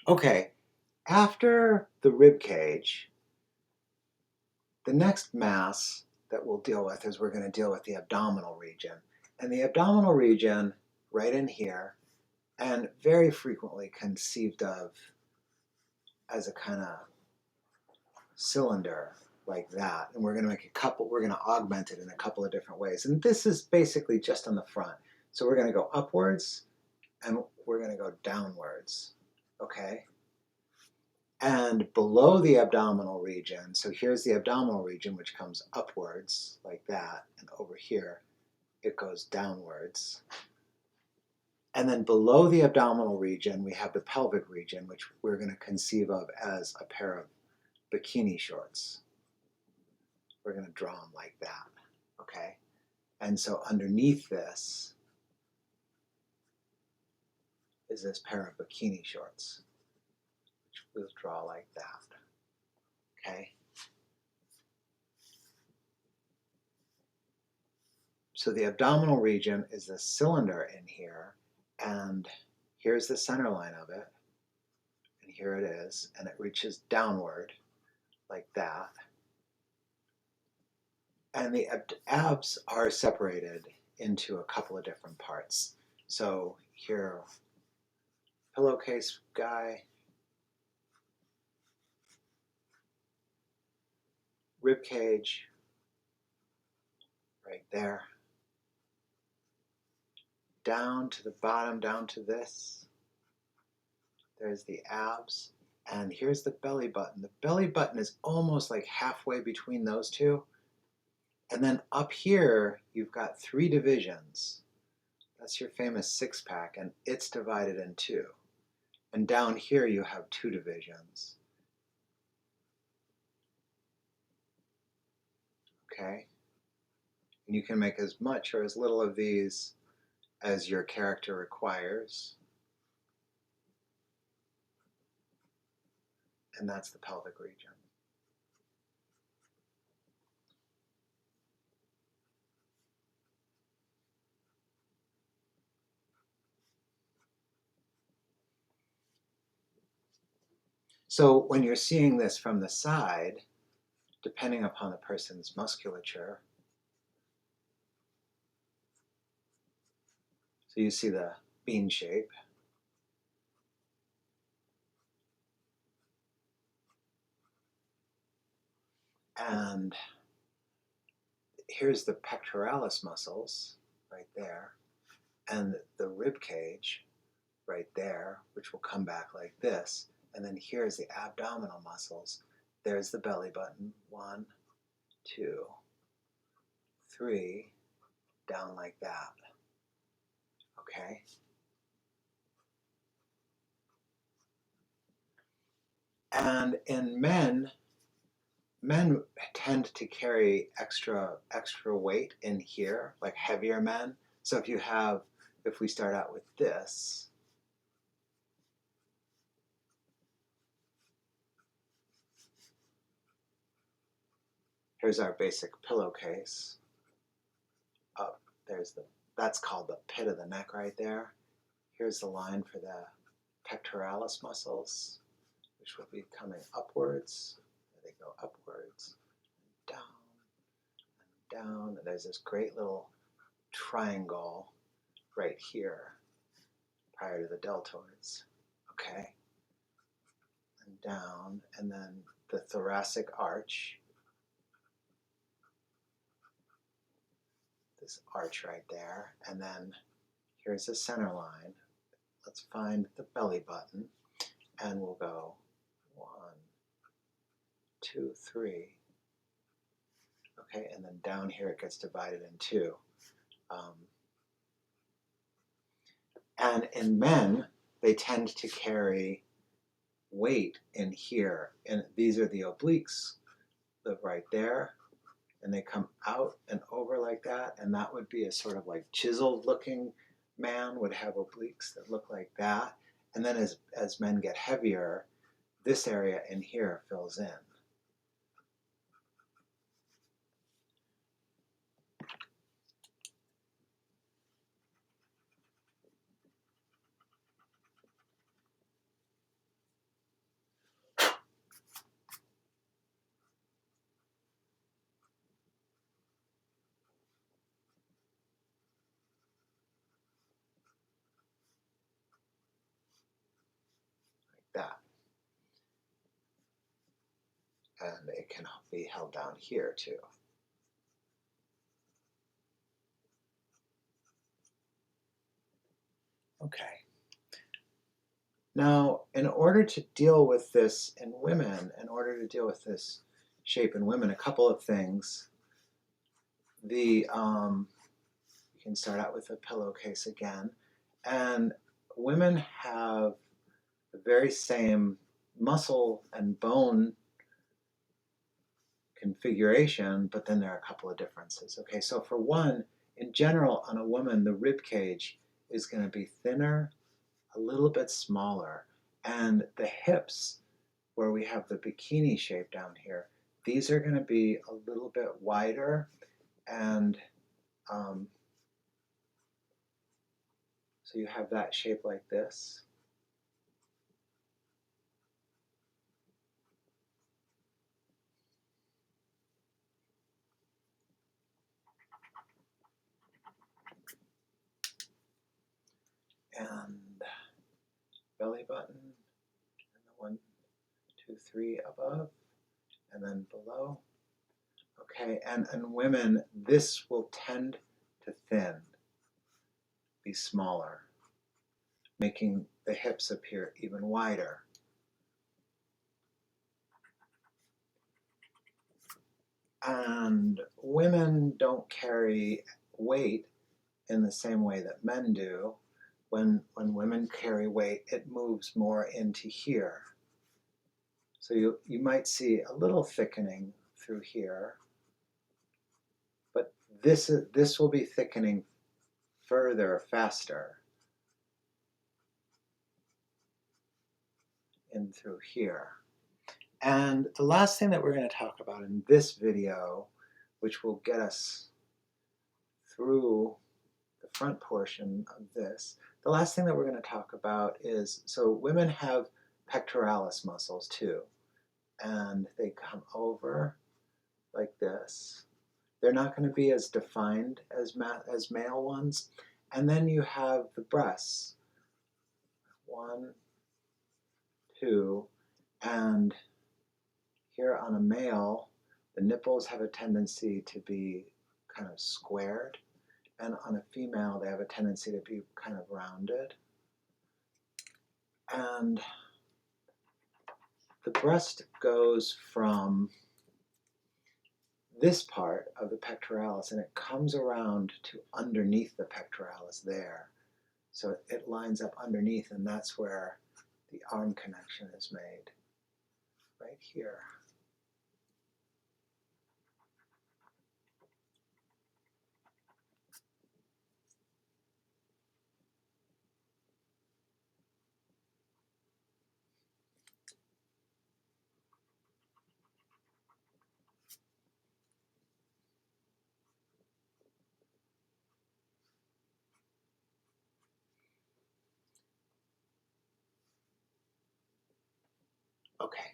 Okay, after the rib cage, the next mass that we'll deal with is we're going to deal with the abdominal region. And the abdominal region, right in here, and very frequently conceived of as a kind of cylinder like that. And we're going to make a couple, we're going to augment it in a couple of different ways. And this is basically just on the front. So we're going to go upwards and we're going to go downwards, okay? And below the abdominal region, so here's the abdominal region, which comes upwards like that, and over here it goes downwards. And then below the abdominal region, we have the pelvic region, which we're going to conceive of as a pair of bikini shorts. We're going to draw them like that, okay? And so underneath this is this pair of bikini shorts, which we'll draw like that, okay? So the abdominal region is the cylinder in here, and here's the center line of it, and here it is, and it reaches downward like that. And the abs are separated into a couple of different parts. So here, pillowcase guy, rib cage, right there, down to the bottom, down to this. There's the abs, and here's the belly button. The belly button is almost like halfway between those two. And then up here, you've got 3 divisions. That's your famous six-pack, and it's divided in 2. And down here, you have 2 divisions. Okay? And you can make as much or as little of these as your character requires. And that's the pelvic region. So when you're seeing this from the side, depending upon the person's musculature, so you see the bean shape. And here's the pectoralis muscles right there, and the rib cage right there, which will come back like this. And then here's the abdominal muscles. There's the belly button. 1, 2, 3, down like that. Okay? And in men tend to carry extra weight in here, like heavier men. So if we start out with this, here's our basic pillowcase. Up that's called the pit of the neck right there. Here's the line for the pectoralis muscles, which will be coming upwards. They go upwards, down, and down. And there's this great little triangle right here prior to the deltoids. Okay? And down, and then the thoracic arch. This arch right there, and then here's the center line. Let's find the belly button, and we'll go 1, 2, 3. Okay, and then down here it gets divided in 2. And in men, they tend to carry weight in here, and these are the obliques, right there, and they come out and over like that, and that would be a sort of like chiseled looking man would have obliques that look like that. And then as men get heavier, this area in here fills in. and it can be held down here too. Okay. Now, in order to deal with this in women, in order to deal with this shape in women, a couple of things. You can start out with a pillowcase again, and women have the very same muscle and bone configuration, but then there are a couple of differences. Okay, so for one, in general, on a woman, the rib cage is going to be thinner, a little bit smaller, and the hips, where we have the bikini shape down here, these are going to be a little bit wider, and so you have that shape like this. And belly button, and the 1, 2, 3 above, and then below. Okay, and in women, this will tend to thin, be smaller, making the hips appear even wider. And women don't carry weight in the same way that men do. When women carry weight, it moves more into here. So you might see a little thickening through here, but this will be thickening further, faster in through here. And the last thing that we're going to talk about in this video, which will get us through the front portion of this, the last thing that we're going to talk about is, so women have pectoralis muscles too, and they come over like this. They're not going to be as defined as male ones. And then you have the breasts. 1, 2, and here on a male, the nipples have a tendency to be kind of squared, and on a female, they have a tendency to be kind of rounded. And the breast goes from this part of the pectoralis, and it comes around to underneath the pectoralis there. So it lines up underneath, and that's where the arm connection is made, right here. Okay,